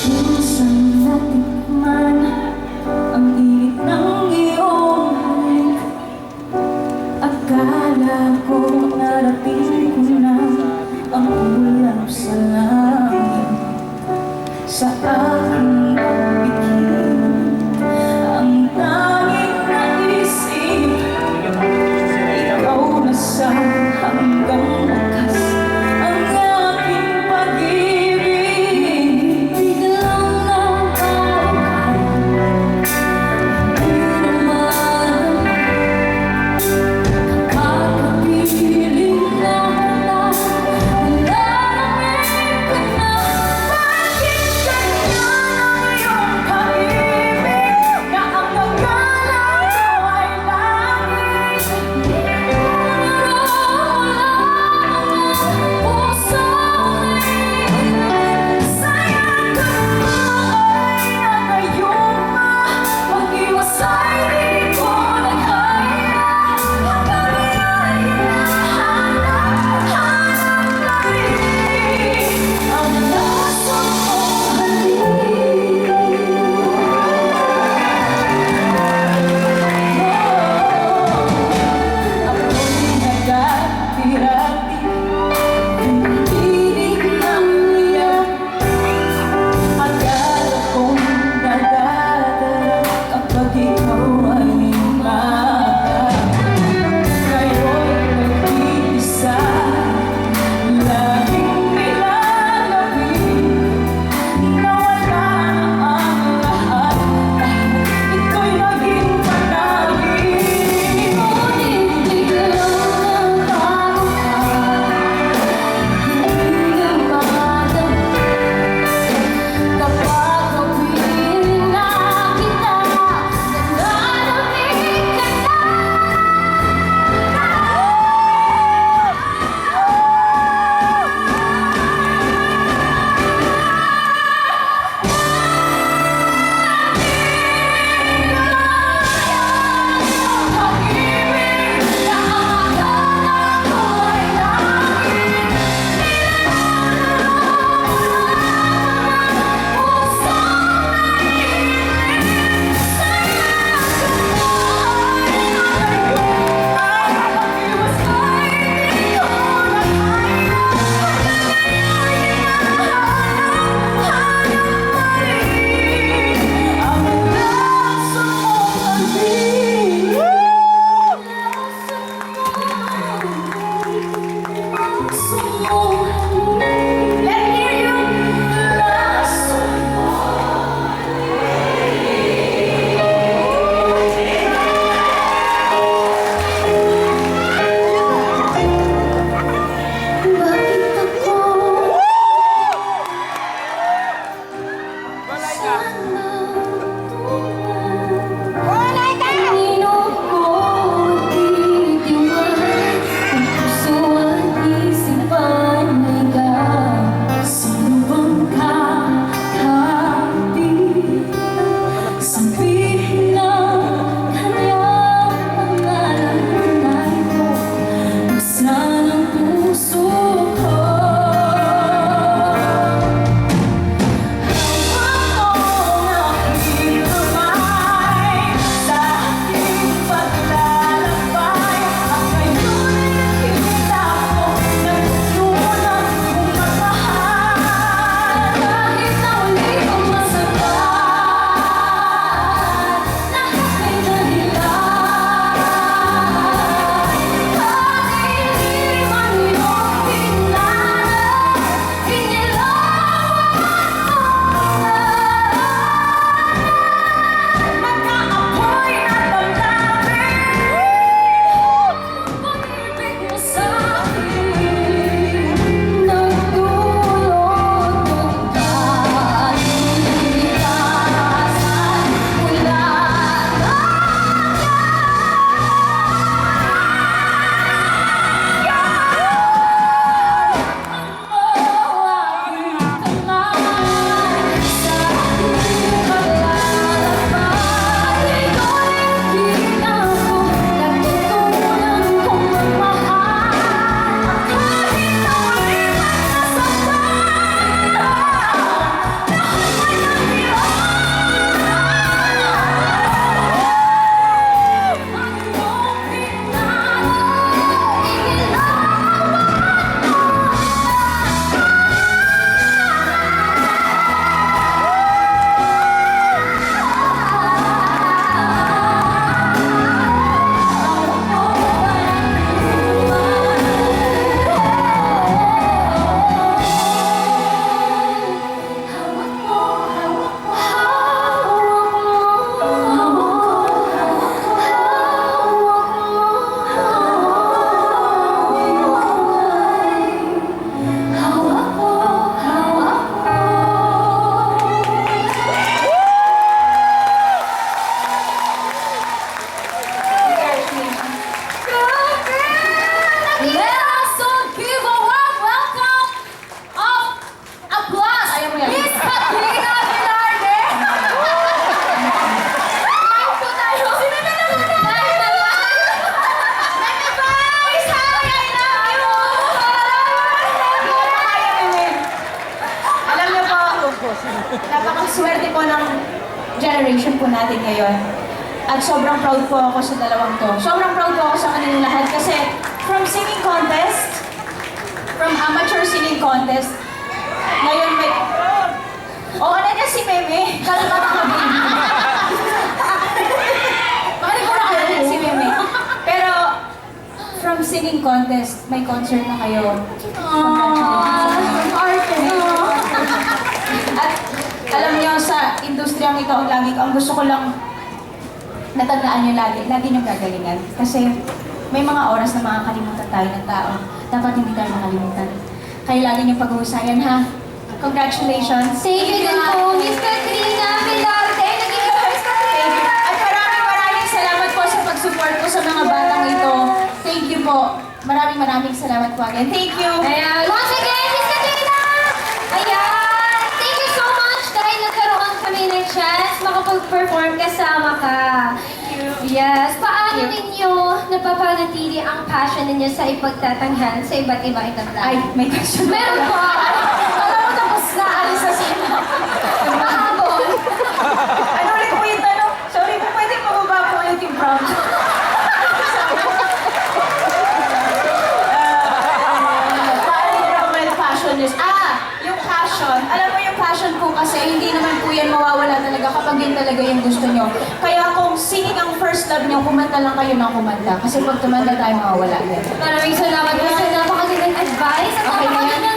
Minsan natin ng generation po natin ngayon. At sobrang proud po ako sa dalawang to. Sobrang proud po ako sa kanilang lahat kasi from singing contest, from amateur singing contest, ngayon may... Oo, nandiyan si Meme. Kalma ka kami. Makinig ko na kayo si Meme. Pero, from singing contest, may concert na kayo. Congratulations. At alam niyo, sa industriyang ito, ang gusto ko lang natandaan niyo lagi niyong gagalingan. Kasi may mga oras na makakalimutan tayo ng tao. Dapat hindi tayo makalimutan. Kaya lagi niyong pag-uusayan, ha? Congratulations. Thank you din po, Miss Katrina Vilarte. Naging Miss Katrina. At maraming salamat po sa pag-support po sa mga batang ito. Thank you po. Maraming salamat po again. Thank you. Ayan. Once again, Miss Katrina! Ayan. Thank you so much dahil nagkaroon kami ng chance makapag-perform kasama ka. Thank you. Yes. Paano ninyo napapanatili ang passion ninyo sa ipagtatanghal sa iba't ibang itagla? Ay, may question. Meron po. Alam mo, tapos na. Alis na sila. Mahabol. Ano ulit po yung tanong? Sorry po, pwede pababa po ulit yung prompt. Paano nyo naman passion is? Yung passion. Alam mo yung passion po kasi hindi naman po yan mawawala talaga kapag yun talaga yung gusto nyo. Kaya kung singing ang first love nyo, kumanta lang kayo ng kumanta. Kasi pag tumanda tayo, mawawala yan. Maraming salamat po sa napakagandang advice at Okay na yan? napakagandang